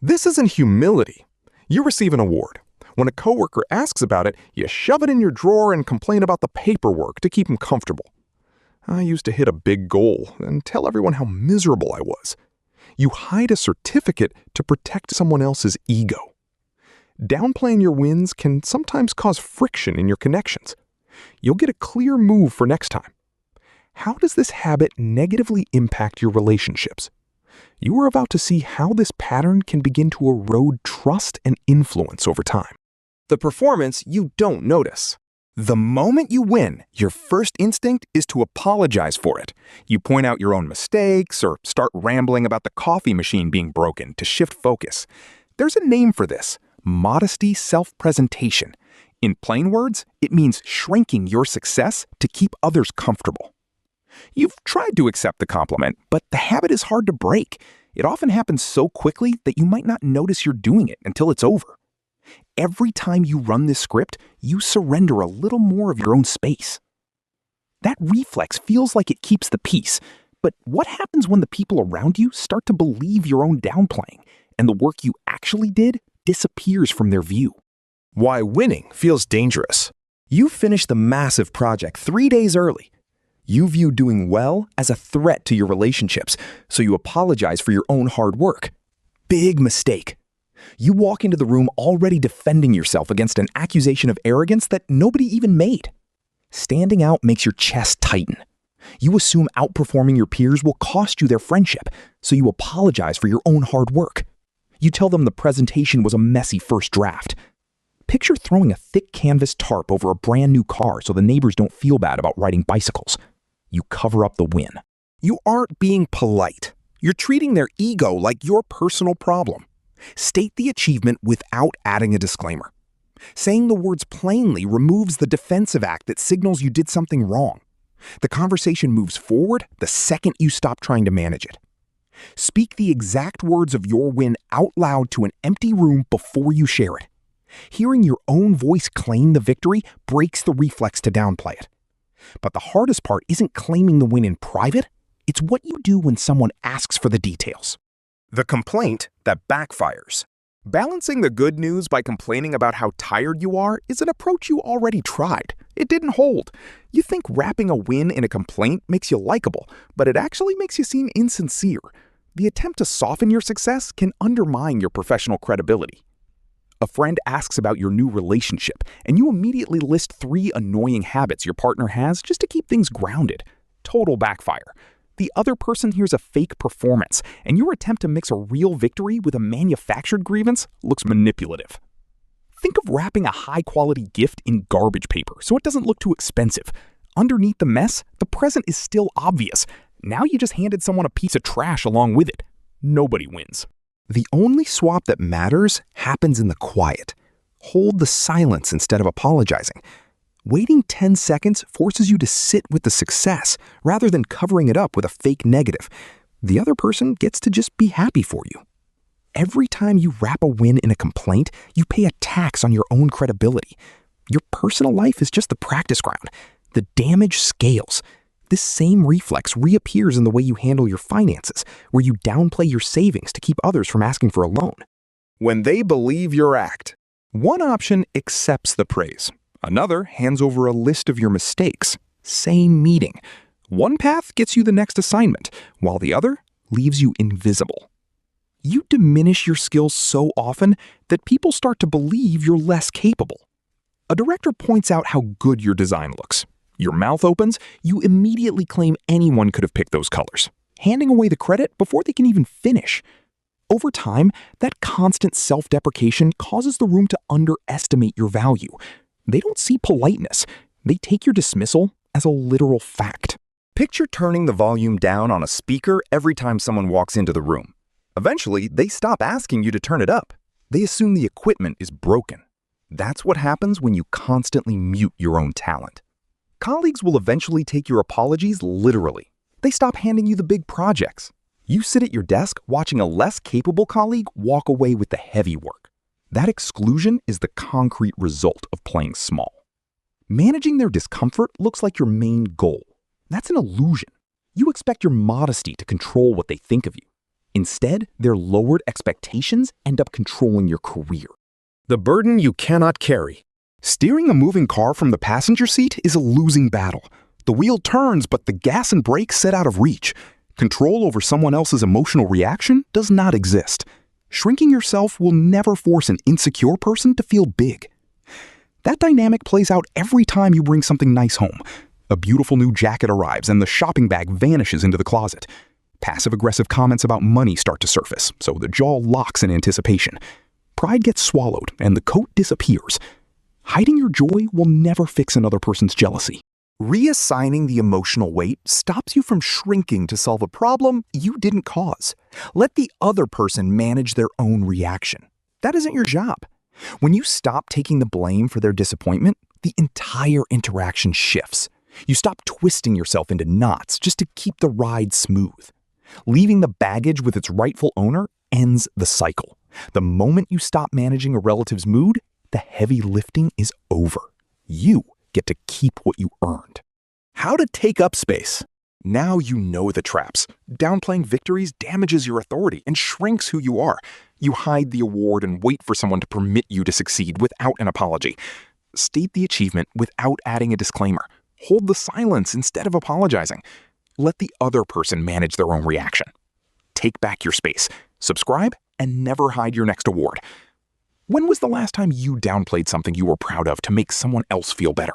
This isn't humility. You receive an award. When a coworker asks about it, you shove it in your drawer and complain about the paperwork to keep them comfortable. I used to hit a big goal and tell everyone how miserable I was. You hide a certificate to protect someone else's ego. Downplaying your wins can sometimes cause friction in your connections. You'll get a clear move for next time. How does this habit negatively impact your relationships? You are about to see how this pattern can begin to erode trust and influence over time. The performance you don't notice. The moment you win, your first instinct is to apologize for it. You point out your own mistakes or start rambling about the coffee machine being broken to shift focus. There's a name for this: modesty self-presentation. In plain words, it means shrinking your success to keep others comfortable. You've tried to accept the compliment, but the habit is hard to break. It often happens so quickly that you might not notice you're doing it until it's over. Every time you run this script, you surrender a little more of your own space. That reflex feels like it keeps the peace, but what happens when the people around you start to believe your own downplaying, and the work you actually did disappears from their view? Why winning feels dangerous. You finish the massive project 3 days early. You view doing well as a threat to your relationships, so you apologize for your own hard work. Big mistake. You walk into the room already defending yourself against an accusation of arrogance that nobody even made. Standing out makes your chest tighten. You assume outperforming your peers will cost you their friendship, so you apologize for your own hard work. You tell them the presentation was a messy first draft. Picture throwing a thick canvas tarp over a brand new car so the neighbors don't feel bad about riding bicycles. You cover up the win. You aren't being polite. You're treating their ego like your personal problem. State the achievement without adding a disclaimer. Saying the words plainly removes the defensive act that signals you did something wrong. The conversation moves forward the second you stop trying to manage it. Speak the exact words of your win out loud to an empty room before you share it. Hearing your own voice claim the victory breaks the reflex to downplay it. But the hardest part isn't claiming the win in private. It's what you do when someone asks for the details. The complaint that backfires. Balancing the good news by complaining about how tired you are is an approach you already tried. It didn't hold. You think wrapping a win in a complaint makes you likable, but it actually makes you seem insincere. The attempt to soften your success can undermine your professional credibility. A friend asks about your new relationship, and you immediately list 3 annoying habits your partner has just to keep things grounded. Total backfire. The other person hears a fake performance, and your attempt to mix a real victory with a manufactured grievance looks manipulative. Think of wrapping a high-quality gift in garbage paper so it doesn't look too expensive. Underneath the mess, the present is still obvious. Now you just handed someone a piece of trash along with it. Nobody wins. The only swap that matters happens in the quiet. Hold the silence instead of apologizing. Waiting 10 seconds forces you to sit with the success rather than covering it up with a fake negative. The other person gets to just be happy for you. Every time you wrap a win in a complaint, you pay a tax on your own credibility. Your personal life is just the practice ground. The damage scales. This same reflex reappears in the way you handle your finances, where you downplay your savings to keep others from asking for a loan. When they believe your act, one option accepts the praise. Another hands over a list of your mistakes. Same meeting. One path gets you the next assignment, while the other leaves you invisible. You diminish your skills so often that people start to believe you're less capable. A director points out how good your design looks. Your mouth opens, you immediately claim anyone could have picked those colors, handing away the credit before they can even finish. Over time, that constant self-deprecation causes the room to underestimate your value. They don't see politeness. They take your dismissal as a literal fact. Picture turning the volume down on a speaker every time someone walks into the room. Eventually, they stop asking you to turn it up. They assume the equipment is broken. That's what happens when you constantly mute your own talent. Colleagues will eventually take your apologies literally. They stop handing you the big projects. You sit at your desk watching a less capable colleague walk away with the heavy work. That exclusion is the concrete result of playing small. Managing their discomfort looks like your main goal. That's an illusion. You expect your modesty to control what they think of you. Instead, their lowered expectations end up controlling your career. The burden you cannot carry. Steering a moving car from the passenger seat is a losing battle. The wheel turns, but the gas and brakes set out of reach. Control over someone else's emotional reaction does not exist. Shrinking yourself will never force an insecure person to feel big. That dynamic plays out every time you bring something nice home. A beautiful new jacket arrives and the shopping bag vanishes into the closet. Passive-aggressive comments about money start to surface, so the jaw locks in anticipation. Pride gets swallowed and the coat disappears. Hiding your joy will never fix another person's jealousy. Reassigning the emotional weight stops you from shrinking to solve a problem you didn't cause. Let the other person manage their own reaction. That isn't your job. When you stop taking the blame for their disappointment, the entire interaction shifts. You stop twisting yourself into knots just to keep the ride smooth. Leaving the baggage with its rightful owner ends the cycle. The moment you stop managing a relative's mood, the heavy lifting is over. You get to keep what you earned. How to take up space. Now you know the traps. Downplaying victories damages your authority and shrinks who you are. You hide the award and wait for someone to permit you to succeed without an apology. State the achievement without adding a disclaimer. Hold the silence instead of apologizing. Let the other person manage their own reaction. Take back your space. Subscribe and never hide your next award. When was the last time you downplayed something you were proud of to make someone else feel better?